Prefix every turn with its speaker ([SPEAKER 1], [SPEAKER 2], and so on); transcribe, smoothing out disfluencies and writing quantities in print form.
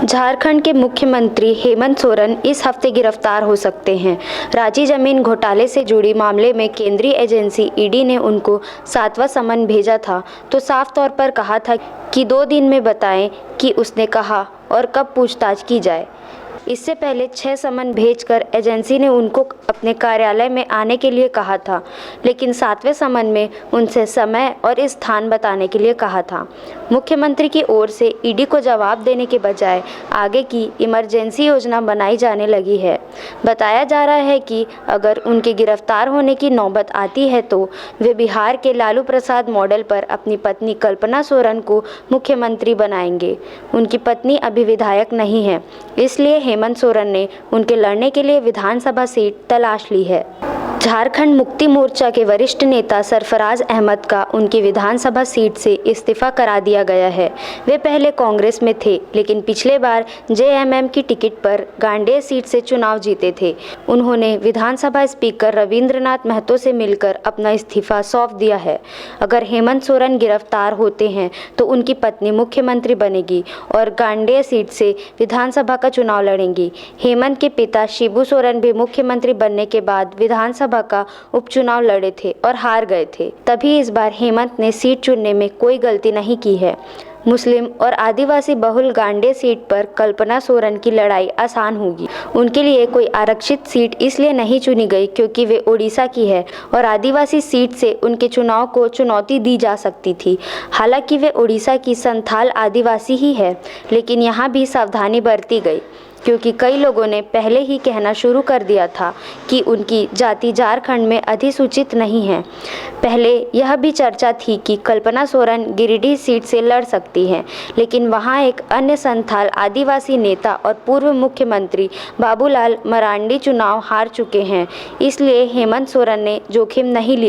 [SPEAKER 1] झारखंड के मुख्यमंत्री हेमंत सोरेन इस हफ्ते गिरफ्तार हो सकते हैं। रांची जमीन घोटाले से जुड़ी मामले में केंद्रीय एजेंसी ईडी ने उनको 7वां समन भेजा था, तो साफ तौर पर कहा था कि 2 दिन में बताएं कि उसने कहा और कब पूछताछ की जाए। इससे पहले 6 समन भेजकर एजेंसी ने उनको अपने कार्यालय में आने के लिए कहा था, लेकिन 7वें समन में उनसे समय और स्थान बताने के लिए कहा था। मुख्यमंत्री की ओर से ईडी को जवाब देने के बजाय आगे की इमरजेंसी योजना बनाई जाने लगी है। बताया जा रहा है कि अगर उनके गिरफ्तार होने की नौबत आती है तो वे बिहार के लालू प्रसाद मॉडल पर अपनी पत्नी कल्पना सोरेन को मुख्यमंत्री बनाएंगे। उनकी पत्नी अभी विधायक नहीं है, इसलिए हेमंत सोरेन ने उनके लड़ने के लिए विधानसभा सीट तलाश ली है। झारखंड मुक्ति मोर्चा के वरिष्ठ नेता सरफराज अहमद का उनकी विधानसभा सीट से इस्तीफा करा दिया गया है। वे पहले कांग्रेस में थे, लेकिन पिछले बार जेएमएम की टिकट पर गांडेय सीट से चुनाव जीते थे। उन्होंने विधानसभा स्पीकर रविंद्रनाथ महतो से मिलकर अपना इस्तीफा सौंप दिया है। अगर हेमंत सोरेन गिरफ्तार होते हैं तो उनकी पत्नी मुख्यमंत्री बनेगी और गांडेय सीट से विधानसभा का चुनाव लड़ेंगी। हेमंत के पिता शिबू सोरेन भी मुख्यमंत्री बनने के बाद विधानसभा का उपचुनाव लड़े थे और हार गए थे। तभी इस बार हेमंत ने सीट चुनने में कोई गलती नहीं की है। मुस्लिम और आदिवासी बहुल गांडेय सीट पर कल्पना सोरेन की लड़ाई आसान होगी। उनके लिए कोई आरक्षित सीट इसलिए नहीं चुनी गई क्योंकि वे ओडिशा की है और आदिवासी सीट से उनके चुनाव को चुनौती दी जा सकती थी। हालांकि वे ओडिशा की संथाल आदिवासी ही है, लेकिन यहाँ भी सावधानी बरती गई क्योंकि कई लोगों ने पहले ही कहना शुरू कर दिया था कि उनकी जाति झारखंड में अधिसूचित नहीं है। पहले यह भी चर्चा थी कि कल्पना सोरेन गिरिडीह सीट से लड़ सकती हैं, लेकिन वहां एक अन्य संथाल आदिवासी नेता और पूर्व मुख्यमंत्री बाबूलाल मरांडी चुनाव हार चुके हैं, इसलिए हेमंत सोरेन ने जोखिम नहीं लिया।